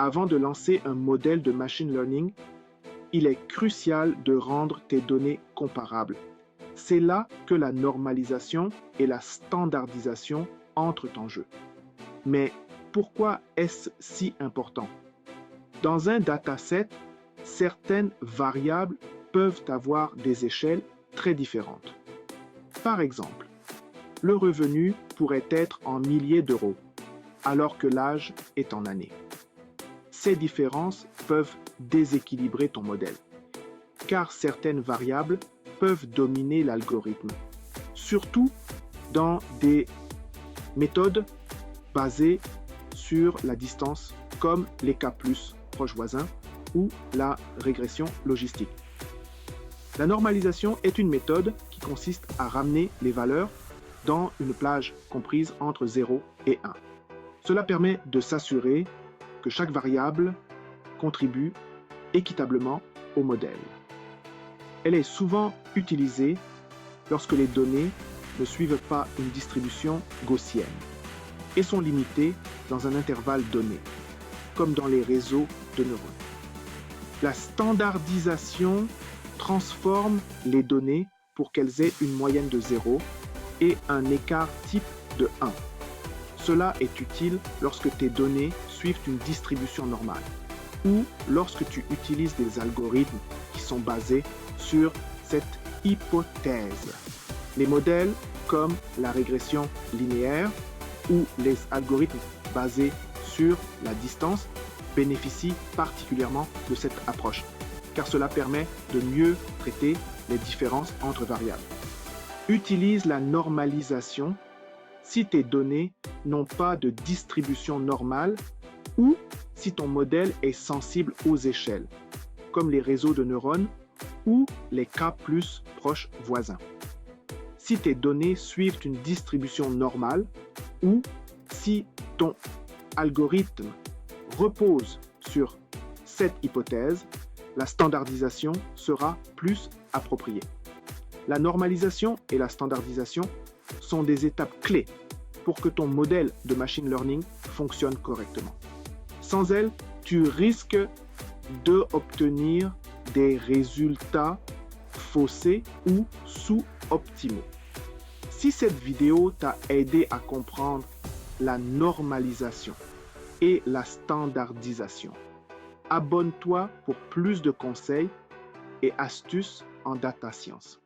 Avant de lancer un modèle de machine learning, il est crucial de rendre tes données comparables. C'est là que la normalisation et la standardisation entrent en jeu. Mais pourquoi est-ce si important? Dans un dataset, certaines variables peuvent avoir des échelles très différentes. Par exemple, le revenu pourrait être en milliers d'euros, alors que l'âge est en années. Ces différences peuvent déséquilibrer ton modèle, car certaines variables peuvent dominer l'algorithme, surtout dans des méthodes basées sur la distance, comme les K+, proches voisins, ou la régression logistique. La normalisation est une méthode qui consiste à ramener les valeurs dans une plage comprise entre 0 et 1. Cela permet de s'assurer que chaque variable contribue équitablement au modèle. Elle est souvent utilisée lorsque les données ne suivent pas une distribution gaussienne et sont limitées dans un intervalle donné, comme dans les réseaux de neurones. La standardisation transforme les données pour qu'elles aient une moyenne de 0 et un écart type de 1. Cela est utile lorsque tes données suivent une distribution normale ou lorsque tu utilises des algorithmes qui sont basés sur cette hypothèse. Les modèles comme la régression linéaire ou les algorithmes basés sur la distance bénéficient particulièrement de cette approche, car cela permet de mieux traiter les différences entre variables. Utilise la normalisation si tes données n'ont pas de distribution normale ou si ton modèle est sensible aux échelles, comme les réseaux de neurones ou les K+ proches voisins. Si tes données suivent une distribution normale ou si ton algorithme repose sur cette hypothèse, la standardisation sera plus appropriée. La normalisation et la standardisation sont des étapes clés pour que ton modèle de machine learning fonctionne correctement. Sans elles, tu risques d'obtenir des résultats faussés ou sous-optimaux. Si cette vidéo t'a aidé à comprendre la normalisation et la standardisation, abonne-toi pour plus de conseils et astuces en data science.